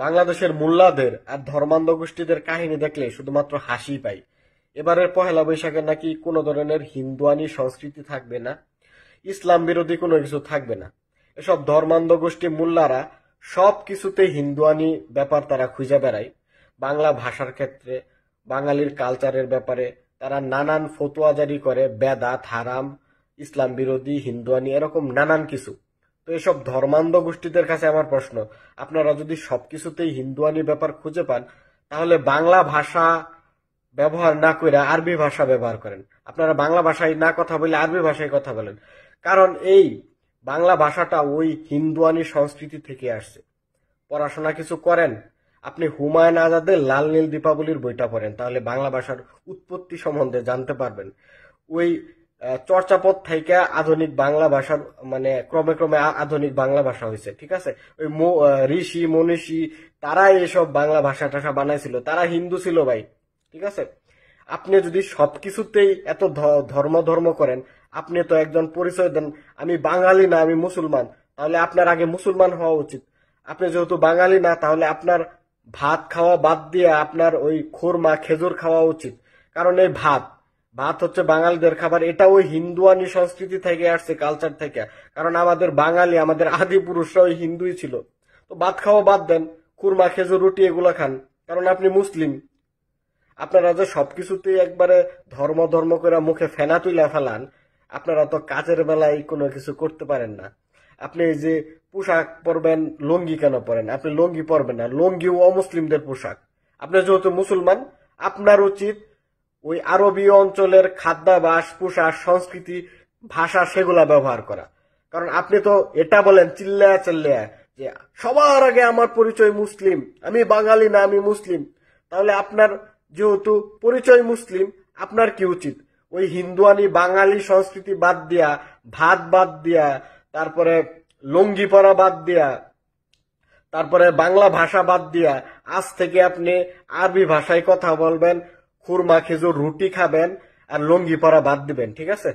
বাংলাদেশের মোল্লাদের আর ধর্মান্ধ গোষ্ঠীদের কাহিনী দেখলে শুধুমাত্র হাসি পাই। এবারের পহেলা বৈশাখে নাকি কোনো ধরনের হিন্দুয়ানি সংস্কৃতি থাকবে না, ইসলাম বিরোধী কোনো কিছু থাকবে না। এসব ধর্মান্ধ গোষ্ঠী মোল্লারা সব কিছুতে হিন্দুয়ানি ব্যাপার তারা খুঁজে বেড়ায়। বাংলা ভাষার ক্ষেত্রে, বাঙালির কালচারের ব্যাপারে তারা নানান ফতোয়া জারি করে, বেদাত, হারাম, ইসলাম বিরোধী, হিন্দুয়ানি, এরকম নানান কিছু। তো এসব ধর্মান্ধ গোষ্ঠীদের কাছে আমার প্রশ্ন, আপনারা যদি সবকিছুতেই হিন্দুয়ানি ব্যাপার খুঁজে পান, তাহলে বাংলা ভাষা ব্যবহার না করে আরবি ভাষা ব্যবহার করেন। আপনারা বাংলা ভাষায় না কথা বলে আরবি ভাষায় কথা বলেন, কারণ এই বাংলা ভাষাটা ওই হিন্দুয়ানি সংস্কৃতি থেকে আসছে। পড়াশোনা কিছু করেন, আপনি হুমায়ুন আজাদের লাল নীল দীপাবলির বইটা পড়েন, তাহলে বাংলা ভাষার উৎপত্তি সম্বন্ধে জানতে পারবেন। ওই চর্চাপদ থেকে আধুনিক বাংলা ভাষার মানে ক্রমে ক্রমে আধুনিক বাংলা ভাষা হয়েছে, ঠিক আছে। ওই ঋষি মনীষী তারাই এসব বাংলা ভাষা টাষা বানাইছিল, তারা হিন্দু ছিল ভাই, ঠিক আছে। আপনি যদি সবকিছুতেই এত ধর্ম ধর্ম করেন, আপনি তো একজন পরিচয় দেন আমি বাঙালি না আমি মুসলমান, তাহলে আপনার আগে মুসলমান হওয়া উচিত। আপনি যেহেতু বাঙালি না, তাহলে আপনার ভাত খাওয়া বাদ দিয়ে আপনার ওই খুরমা খেজুর খাওয়া উচিত। কারণ এই ভাত ভাত হচ্ছে বাঙালিদের খাবার, এটা ওই হিন্দুয়ানি সংস্কৃতি থেকে আসছে, কালচার থেকে। কারণ আমাদের বাঙালি, আমাদের আদি পুরুষরা ওই হিন্দুই ছিল। তো ভাত খাওয়া বাদ দেন, খুরমা খেজুর রুটি এগুলো খান, কারণ আপনি মুসলিম। আপনারা যে সবকিছুতেই একবারে ধর্ম ধর্ম করে মুখে ফেনা তুইলা ফেলান, আপনারা তো কাজের বেলায় কোনো কিছু করতে পারেন না। আপনি এই যে পোশাক পরবেন, লুঙ্গি কেন পরেন? আপনি লুঙ্গি পরবেন না, লুঙ্গিও অমুসলিমদের পোশাক। আপনি যেহেতু মুসলমান, আপনার উচিত ওই আরবীয় অঞ্চলের খাদ্যাভাস, পোশাক, সংস্কৃতি, ভাষা সেগুলা ব্যবহার করা। কারণ আপনি তো এটা বলেন চিল্লায়া চিল্লায়া যে সবার আগে আমার পরিচয় মুসলিম, আমি বাঙালি না আমি মুসলিম। তাহলে আপনার যেহেতু পরিচয় মুসলিম, আপনার কি উচিত? ওই হিন্দুয়ানি বাঙালি সংস্কৃতি বাদ দিয়া, ভাত বাদ দিয়া, তারপরে লুঙ্গি পরা বাদ দিয়া, তারপরে বাংলা ভাষা বাদ দিয়া আজ থেকে আপনি আরবি ভাষায় কথা বলবেন, খুরমা খেজুর রুটি খাবেন, আর লুঙ্গি পরা বাদ দিবেন, ঠিক আছে।